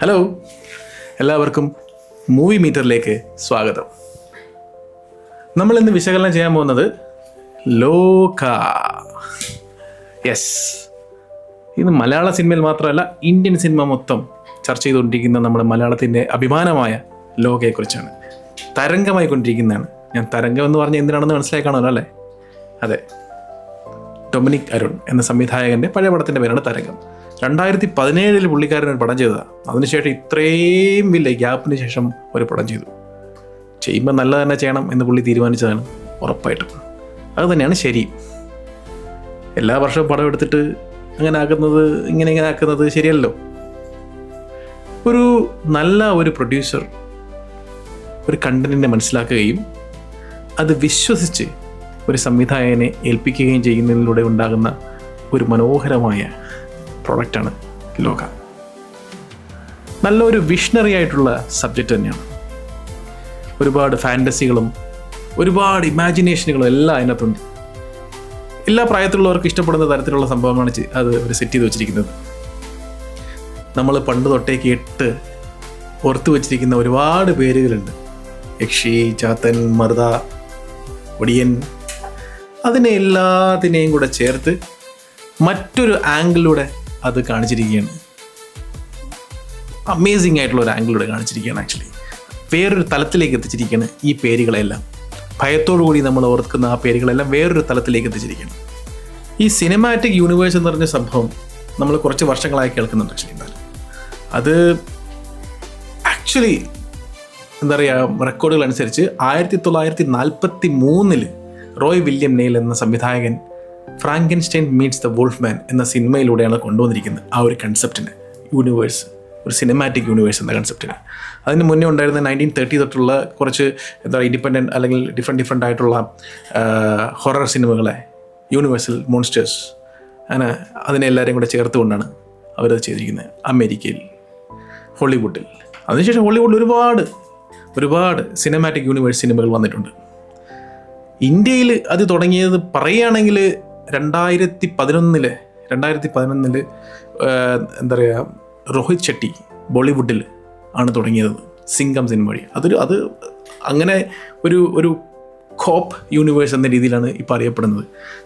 Hello, എല്ലാവർക്കും movie മീറ്ററിലേക്ക് സ്വാഗതം. നമ്മൾ ഇന്ന് വിശകലനം ചെയ്യാൻ പോകുന്നത് ലോക. യെസ്, ഇത് മലയാള സിനിമയിൽ മാത്രമല്ല ഇന്ത്യൻ സിനിമ മൊത്തം ചർച്ച ചെയ്തുകൊണ്ടിരിക്കുന്ന നമ്മുടെ മലയാളത്തിൻ്റെ അഭിമാനമായ ലോകയെക്കുറിച്ചാണ്. തരംഗമായി കൊണ്ടിരിക്കുന്നതാണ്. ഞാൻ തരംഗം എന്ന് പറഞ്ഞാൽ എന്തിനാണെന്ന് മനസ്സിലാക്കണമല്ലോ അല്ലേ? അതെ, ഡൊമിനിക് അരുൺ എന്ന സംവിധായകൻ്റെ പഴയ പടത്തിൻ്റെ പേരാണ് തരംഗം. 2017 പുള്ളിക്കാരൻ ഒരു പടം ചെയ്തതാണ്. അതിനുശേഷം ഇത്രയും വലിയ ഗ്യാപ്പിന് ശേഷം ഒരു പടം ചെയ്തു. ചെയ്യുമ്പോൾ നല്ല തന്നെ ചെയ്യണം എന്ന് പുള്ളി തീരുമാനിച്ചതാണ് ഉറപ്പായിട്ടും. അത് തന്നെയാണ് ശരി. എല്ലാ വർഷവും പടം എടുത്തിട്ട് അങ്ങനെ ആക്കുന്നത് ഇങ്ങനെ ആക്കുന്നത് ശരിയല്ലോ. നല്ല ഒരു പ്രൊഡ്യൂസർ ഒരു കണ്ടന്റിനെ മനസ്സിലാക്കുകയും അത് വിശ്വസിച്ച് ഒരു സംവിധായകനെ ഏൽപ്പിക്കുകയും ചെയ്യുന്നതിലൂടെ ഉണ്ടാകുന്ന ഒരു മനോഹരമായ പ്രോഡക്റ്റാണ് ലോക. നല്ലൊരു വിഷണറി ആയിട്ടുള്ള സബ്ജക്റ്റ് തന്നെയാണ്. ഒരുപാട് ഫാൻറ്റസികളും ഒരുപാട് ഇമാജിനേഷനുകളും എല്ലാം അതിനകത്തുണ്ട്. എല്ലാ പ്രായത്തിലുള്ളവർക്ക് ഇഷ്ടപ്പെടുന്ന തരത്തിലുള്ള സംഭവമാണ് അത് അവർ സെറ്റ് ചെയ്ത് വെച്ചിരിക്കുന്നത്. നമ്മൾ പണ്ട് തൊട്ടേ കേട്ട് ഓർത്തു വച്ചിരിക്കുന്ന ഒരുപാട് പേരുകളുണ്ട്. യക്ഷി, ചാത്തൻ, മർദ, ഒടിയൻ. അതിനെ എല്ലാത്തിനെയും കൂടെ ചേർത്ത് മറ്റൊരു ആംഗിളിലൂടെ അത് കാണിച്ചിരിക്കുകയാണ്. അമേസിങ് ആയിട്ടുള്ള ഒരു ആംഗിളിലൂടെ കാണിച്ചിരിക്കുകയാണ്. ആക്ച്വലി വേറൊരു തലത്തിലേക്ക് എത്തിച്ചിരിക്കുകയാണ് ഈ പേരുകളെല്ലാം. ഭയത്തോടു കൂടി നമ്മൾ ഓർക്കുന്ന ആ പേരുകളെല്ലാം വേറൊരു തലത്തിലേക്ക് എത്തിച്ചിരിക്കുകയാണ്. ഈ സിനിമാറ്റിക് യൂണിവേഴ്സ് എന്ന് പറഞ്ഞ സംഭവം നമ്മൾ കുറച്ച് വർഷങ്ങളായി കേൾക്കുന്നുണ്ട്. ആക്ച്വലി അത് ആക്ച്വലി എന്താ പറയുക, റെക്കോർഡുകൾ അനുസരിച്ച് 1943 റോയ് വില്യം നെയിൽ എന്ന സംവിധായകൻ ഫ്രാങ്കൻസ്റ്റൈൻ മീറ്റ്സ് ദ വോൾഫ്മാൻ എന്ന സിനിമയിലൂടെയാണ് കൊണ്ടുവന്നിരിക്കുന്നത് ആ ഒരു കൺസെപ്റ്റിന്, യൂണിവേഴ്സ്, ഒരു സിനിമാറ്റിക് യൂണിവേഴ്സ് എന്ന കൺസെപ്റ്റിന്. അതിന് മുന്നേ ഉണ്ടായിരുന്ന 1930 തൊട്ടുള്ള കുറച്ച് എന്താ പറയുക ഇൻഡിപെൻഡൻറ്റ് അല്ലെങ്കിൽ ഡിഫറെൻ്റ് ആയിട്ടുള്ള ഹൊറർ സിനിമകളെ, യൂണിവേഴ്സൽ മോൺസ്റ്റേഴ്സ്, അങ്ങനെ അതിനെ എല്ലാവരെയും കൂടെ ചേർത്തുകൊണ്ടാണ് അവരത് ചെയ്തിരിക്കുന്നത് അമേരിക്കയിൽ, ഹോളിവുഡിൽ. അതിനുശേഷം ഹോളിവുഡിൽ ഒരുപാട് സിനിമാറ്റിക് യൂണിവേഴ്സ് സിനിമകൾ വന്നിട്ടുണ്ട്. ഇന്ത്യയിൽ അത് തുടങ്ങിയത് പറയുകയാണെങ്കിൽ 2011 എന്താ പറയുക, രോഹിത് ഷെട്ടി ബോളിവുഡിൽ ആണ് തുടങ്ങിയത് സിംഗം സിനിമ വഴി. അത് അങ്ങനെ ഒരു കോപ്പ് യൂണിവേഴ്സ് എന്ന രീതിയിലാണ് ഇപ്പോൾ അറിയപ്പെടുന്നത്.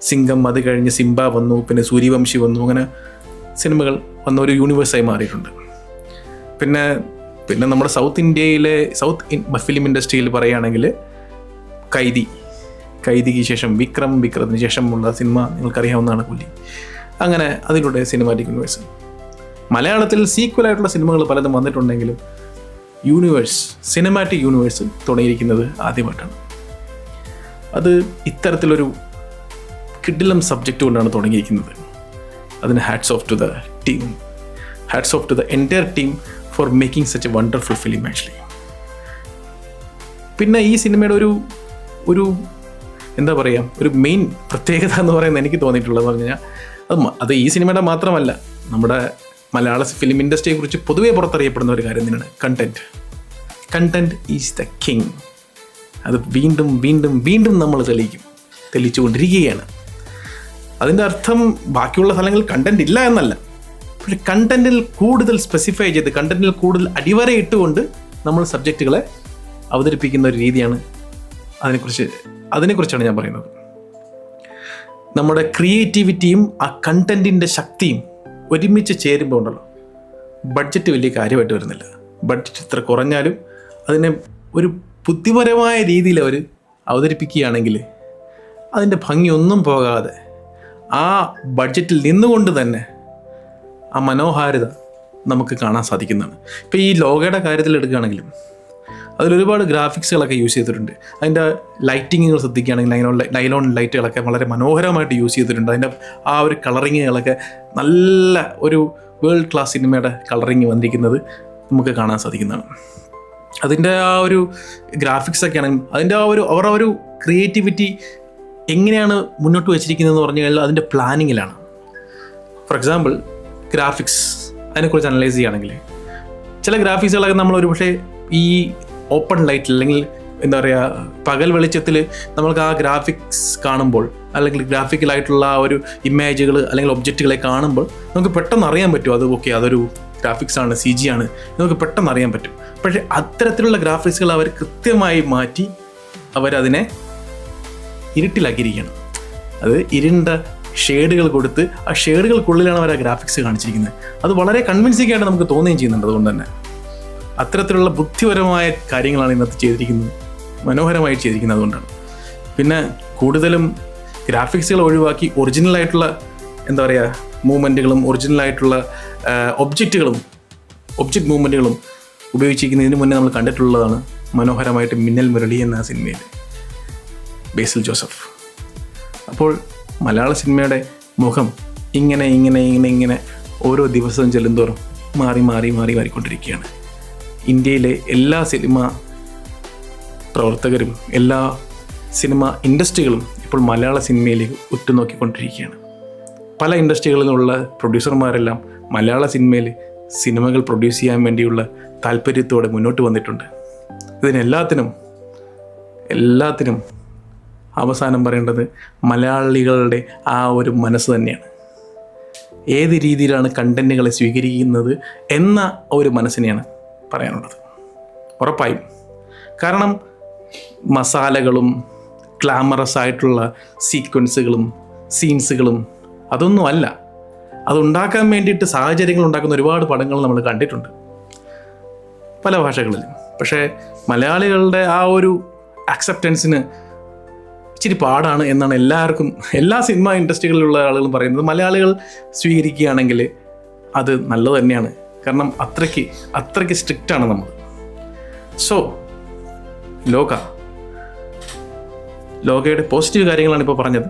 സിംഗം, അത് കഴിഞ്ഞ് സിംബ വന്നു, പിന്നെ സൂര്യവംശി വന്നു, അങ്ങനെ സിനിമകൾ വന്ന ഒരു യൂണിവേഴ്സായി മാറിയിട്ടുണ്ട്. പിന്നെ നമ്മുടെ സൗത്ത് ഫിലിം ഇൻഡസ്ട്രിയിൽ പറയുകയാണെങ്കിൽ കൈദിക്ക് ശേഷം വിക്രത്തിന് ശേഷമുള്ള സിനിമ നിങ്ങൾക്കറിയാവുന്നതാണ്, കൂലി. അങ്ങനെ അതിലൂടെ സിനിമാറ്റിക് യൂണിവേഴ്സ്. മലയാളത്തിൽ സീക്വലായിട്ടുള്ള സിനിമകൾ പലതും വന്നിട്ടുണ്ടെങ്കിലും സിനിമാറ്റിക് യൂണിവേഴ്സ് തുടങ്ങിയിരിക്കുന്നത് ആദ്യമായിട്ടാണ്. അത് ഇത്തരത്തിലൊരു കിഡിലം സബ്ജക്റ്റ് കൊണ്ടാണ് തുടങ്ങിയിരിക്കുന്നത്. അതിന് hats of two the team, hats of two the entire team for making such A wonderful film actually. പിന്നെ ഈ സിനിമയുടെ ഒരു എന്താ പറയുക, ഒരു മെയിൻ പ്രത്യേകത എന്ന് പറയുന്നത് എനിക്ക് തോന്നിയിട്ടുള്ളതെന്ന് പറഞ്ഞു കഴിഞ്ഞാൽ അത് ഈ സിനിമയുടെ മാത്രമല്ല, നമ്മുടെ മലയാള ഫിലിം ഇൻഡസ്ട്രിയെ കുറിച്ച് പൊതുവേ പുറത്തറിയപ്പെടുന്ന ഒരു കാര്യം തന്നെയാണ് കണ്ടന്റ് ഈസ് ദ കിങ്. അത് വീണ്ടും വീണ്ടും വീണ്ടും നമ്മൾ തെളിയിച്ചുകൊണ്ടിരിക്കുകയാണ്. അതിൻ്റെ അർത്ഥം ബാക്കിയുള്ള സ്ഥലങ്ങളിൽ കണ്ടന്റ് ഇല്ല എന്നല്ല, പക്ഷെ കണ്ടന്റിൽ കൂടുതൽ സ്പെസിഫൈ ചെയ്ത്, കണ്ടന്റിൽ കൂടുതൽ അടിവര ഇട്ടുകൊണ്ട് നമ്മൾ സബ്ജക്റ്റുകളെ അവതരിപ്പിക്കുന്ന ഒരു രീതിയാണ്. അതിനെക്കുറിച്ചാണ് ഞാൻ പറയുന്നത്. നമ്മുടെ ക്രിയേറ്റിവിറ്റിയും ആ കണ്ടന്റിൻ്റെ ശക്തിയും ഒരുമിച്ച് ചേരുമ്പോൾ ഉണ്ടല്ലോ, ബഡ്ജറ്റ് വലിയ കാര്യമായിട്ട് വരുന്നില്ല. ബഡ്ജറ്റ് ഇത്ര കുറഞ്ഞാലും അതിനെ ഒരു ബുദ്ധിപരമായ രീതിയിൽ അവർ അവതരിപ്പിക്കുകയാണെങ്കിൽ അതിൻ്റെ ഭംഗിയൊന്നും പോകാതെ ആ ബഡ്ജറ്റിൽ നിന്നുകൊണ്ട് തന്നെ ആ മനോഹാരിത നമുക്ക് കാണാൻ സാധിക്കുന്നതാണ്. ഇപ്പോൾ ഈ ലോകയുടെ കാര്യത്തിൽ എടുക്കുകയാണെങ്കിലും അതിലൊരുപാട് ഗ്രാഫിക്സുകളൊക്കെ യൂസ് ചെയ്തിട്ടുണ്ട്. അതിൻ്റെ ലൈറ്റിങ്ങുകൾ ശ്രദ്ധിക്കുകയാണെങ്കിൽ നൈലോൺ ലൈറ്റുകളൊക്കെ വളരെ മനോഹരമായിട്ട് യൂസ് ചെയ്തിട്ടുണ്ട്. അതിൻ്റെ ആ ഒരു കളറിങ്ങുകളൊക്കെ നല്ല ഒരു വേൾഡ് ക്ലാസ് സിനിമയുടെ കളറിങ് വന്നിരിക്കുന്നത് നമുക്ക് കാണാൻ സാധിക്കുന്നതാണ്. അതിൻ്റെ ആ ഒരു ഗ്രാഫിക്സൊക്കെ ആണെങ്കിലും അതിൻ്റെ അവരുടെ ഒരു ക്രിയേറ്റിവിറ്റി എങ്ങനെയാണ് മുന്നോട്ട് വെച്ചിരിക്കുന്നതെന്ന് പറഞ്ഞു കഴിഞ്ഞാൽ അതിൻ്റെ പ്ലാനിങ്ങിലാണ്. ഫോർ എക്സാമ്പിൾ ഗ്രാഫിക്സ്, അതിനെക്കുറിച്ച് അനലൈസ് ചെയ്യുകയാണെങ്കിൽ ചില ഗ്രാഫിക്സുകളൊക്കെ നമ്മൾ ഒരു പക്ഷേ ഈ ഓപ്പൺ ലൈറ്റിൽ അല്ലെങ്കിൽ എന്താ പറയുക പകൽ വെളിച്ചത്തിൽ നമ്മൾക്ക് ആ ഗ്രാഫിക്സ് കാണുമ്പോൾ അല്ലെങ്കിൽ ഗ്രാഫിക്കലായിട്ടുള്ള ആ ഒരു ഇമേജുകൾ അല്ലെങ്കിൽ ഒബ്ജക്റ്റുകളെ കാണുമ്പോൾ നമുക്ക് പെട്ടെന്ന് അറിയാൻ പറ്റും അത് ഓക്കെ അതൊരു ഗ്രാഫിക്സാണ്, CG ആണ് നമുക്ക് പെട്ടെന്ന് അറിയാൻ പറ്റും. പക്ഷേ അത്തരത്തിലുള്ള ഗ്രാഫിക്സുകൾ അവർ കൃത്യമായി മാറ്റി അവരതിനെ ഇരുട്ടിലാക്കിയിരിക്കുകയാണ്. അത് ഇരുണ്ട ഷെയ്ഡുകൾ കൊടുത്ത് ആ ഷെയ്ഡുകൾക്കുള്ളിലാണ് അവർ ആ ഗ്രാഫിക്സ് കാണിച്ചിരിക്കുന്നത്. അത് വളരെ കൺവിൻസിംഗ് ആയിട്ട് നമുക്ക് തോന്നുകയും ചെയ്യുന്നുണ്ട്. അതുകൊണ്ട് തന്നെ അത്തരത്തിലുള്ള ബുദ്ധിപരമായ കാര്യങ്ങളാണ് ഇന്നത്തെ ചെയ്തിരിക്കുന്നത്, മനോഹരമായി ചെയ്തിരിക്കുന്നത്. അതുകൊണ്ടാണ്. പിന്നെ കൂടുതലും ഗ്രാഫിക്സുകൾ ഒഴിവാക്കി ഒറിജിനലായിട്ടുള്ള എന്താ പറയുക മൂവ്മെൻറ്റുകളും ഒറിജിനലായിട്ടുള്ള ഒബ്ജക്റ്റ് മൂവ്മെൻറ്റുകളും ഉപയോഗിച്ചിരിക്കുന്നതിന് മുന്നേ നമ്മൾ കണ്ടിട്ടുള്ളതാണ് മനോഹരമായിട്ട് മിന്നൽ മുരളി എന്ന സിനിമയിൽ ബേസിൽ ജോസഫ്. അപ്പോൾ മലയാള സിനിമയുടെ മുഖം ഇങ്ങനെ ഓരോ ദിവസവും ചെല്ലുന്തോറും മാറിക്കൊണ്ടിരിക്കുകയാണ്. ഇന്ത്യയിലെ എല്ലാ സിനിമ പ്രവർത്തകരും എല്ലാ സിനിമ ഇൻഡസ്ട്രികളും ഇപ്പോൾ മലയാള സിനിമയിലേക്ക് ഉറ്റുനോക്കിക്കൊണ്ടിരിക്കുകയാണ്. പല ഇൻഡസ്ട്രികളിൽ നിന്നുള്ള പ്രൊഡ്യൂസർമാരെല്ലാം മലയാള സിനിമയിൽ സിനിമകൾ പ്രൊഡ്യൂസ് ചെയ്യാൻ വേണ്ടിയുള്ള താല്പര്യത്തോടെ മുന്നോട്ട് വന്നിട്ടുണ്ട്. ഇതിനെല്ലാത്തിനും അവസാനം പറയേണ്ടത് മലയാളികളുടെ ആ ഒരു മനസ്സ് തന്നെയാണ്. ഏത് രീതിയിലാണ് കണ്ടൻറ്റുകളെ സ്വീകരിക്കുന്നത് എന്ന ഒരു മനസ്സിനെയാണ് പറയാനുള്ളത്, ഉറപ്പായും. കാരണം മസാലകളും ഗ്ലാമറസ് ആയിട്ടുള്ള സീക്വൻസുകളും സീൻസുകളും അതൊന്നും അല്ല. അതുണ്ടാക്കാൻ വേണ്ടിയിട്ട് സാഹചര്യങ്ങൾ ഉണ്ടാക്കുന്ന ഒരുപാട് പടങ്ങൾ നമ്മൾ കണ്ടിട്ടുണ്ട് പല ഭാഷകളിലും. പക്ഷേ മലയാളികളുടെ ആ ഒരു അക്സെപ്റ്റൻസിന് ഇച്ചിരി പാടാണ് എന്നാണ് എല്ലാ സിനിമ ഇൻഡസ്ട്രികളിലുള്ള ആളുകളും പറയുന്നത്. മലയാളികൾ സ്വീകരിക്കുകയാണെങ്കിൽ അത് നല്ലത് തന്നെയാണ്. കാരണം അത്രയ്ക്ക് സ്ട്രിക്റ്റാണ് നമ്മൾ. സോ ലോകയുടെ പോസിറ്റീവ് കാര്യങ്ങളാണ് ഇപ്പോൾ പറഞ്ഞത്.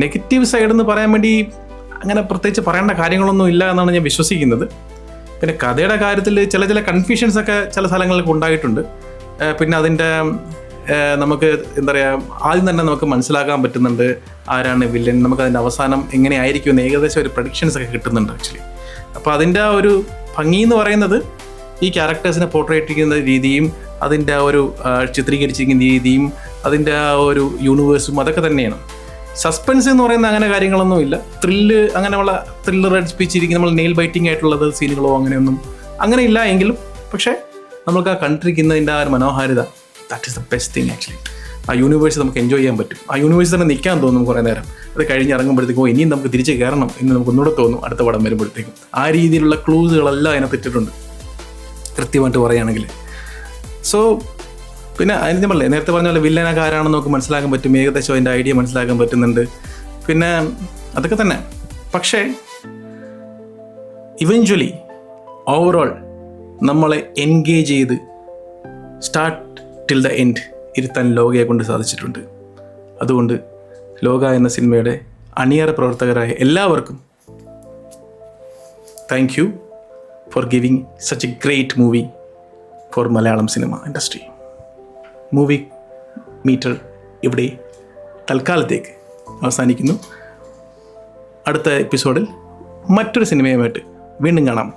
നെഗറ്റീവ് സൈഡ് എന്ന് പറയാൻ വേണ്ടി അങ്ങനെ പ്രത്യേകിച്ച് പറയേണ്ട കാര്യങ്ങളൊന്നും ഇല്ല എന്നാണ് ഞാൻ വിശ്വസിക്കുന്നത്. പിന്നെ കഥയുടെ കാര്യത്തിൽ ചില കൺഫ്യൂഷൻസൊക്കെ ചില സ്ഥലങ്ങളിലൊക്കെ ഉണ്ടായിട്ടുണ്ട്. പിന്നെ അതിൻ്റെ നമുക്ക് എന്താ പറയുക ആദ്യം തന്നെ നമുക്ക് മനസ്സിലാക്കാൻ പറ്റുന്നുണ്ട് ആരാണ് വില്ലൻ, നമുക്കതിൻ്റെ അവസാനം എങ്ങനെ ആയിരിക്കുമെന്ന് ഏകദേശം ഒരു പ്രഡിക്ഷൻസ് ഒക്കെ കിട്ടുന്നുണ്ട് ആക്ച്വലി. അപ്പോൾ അതിൻ്റെ ആ ഒരു ഭംഗി എന്ന് പറയുന്നത് ഈ ക്യാരക്ടേഴ്സിനെ പോർട്രേറ്റ് ചെയ്യുന്ന രീതിയും അതിൻ്റെ ആ ഒരു ചിത്രീകരിച്ചിരിക്കുന്ന രീതിയും അതിൻ്റെ ആ ഒരു യൂണിവേഴ്സും അതൊക്കെ തന്നെയാണ്. സസ്പെൻസ് എന്ന് പറയുന്ന അങ്ങനെ കാര്യങ്ങളൊന്നും ഇല്ല. അങ്ങനെയുള്ള ത്രില്ലർ അടിപ്പിച്ചിരിക്കുന്ന നമ്മൾ നെയിൽ ബൈറ്റിംഗ് ആയിട്ടുള്ളത് സീനുകളോ അങ്ങനെ ഇല്ല എങ്കിലും പക്ഷേ നമുക്ക് ആ കണ്ടിരിക്കുന്നതിൻ്റെ ആ ഒരു മനോഹാരിത, that is the best thing actually. ആ യൂണിവേഴ്സ് നമുക്ക് എൻജോയ് ചെയ്യാൻ പറ്റും. ആ യൂണിവേഴ്സ് തന്നെ നിൽക്കാൻ തോന്നും കുറേ നേരം. അത് കഴിഞ്ഞിറങ്ങുമ്പോഴത്തേക്കും ഇനിയും നമുക്ക് തിരിച്ച് കയറണം എന്ന് നമുക്ക് ഒന്നുകൂടെ തോന്നും അടുത്ത പടം വരുമ്പോഴത്തേക്കും. ആ രീതിയിലുള്ള ക്ലൂസുകളെല്ലാം അതിനകത്ത് ഇട്ടിട്ടുണ്ട് കൃത്യമായിട്ട് പറയുകയാണെങ്കിൽ. സോ പിന്നെ അതിന് നമ്മൾ നേരത്തെ പറഞ്ഞ പോലെ വില്ലനൊക്കെ ആരാണെന്ന് നമുക്ക് മനസ്സിലാക്കാൻ പറ്റും. ഏകദേശം അതിൻ്റെ ഐഡിയ മനസ്സിലാക്കാൻ പറ്റുന്നുണ്ട്. പിന്നെ അതൊക്കെ തന്നെ. പക്ഷേ ഇവഞ്ച്വലി ഓവറോൾ നമ്മളെ എൻഗേജ് ചെയ്ത് സ്റ്റാർട്ട് ടിൽ ദ എൻഡ് ഇരുത്താൻ ലോകയെ കൊണ്ട് സാധിച്ചിട്ടുണ്ട്. അതുകൊണ്ട് ലോക എന്ന സിനിമയുടെ അണിയറ പ്രവർത്തകരായ എല്ലാവർക്കും thank you for giving such a great movie for Malayalam cinema industry. Movie Meter ഇവിടെ തൽക്കാലത്തേക്ക് അവസാനിക്കുന്നു. അടുത്ത എപ്പിസോഡിൽ മറ്റൊരു സിനിമയുമായിട്ട് വീണ്ടും കാണാം.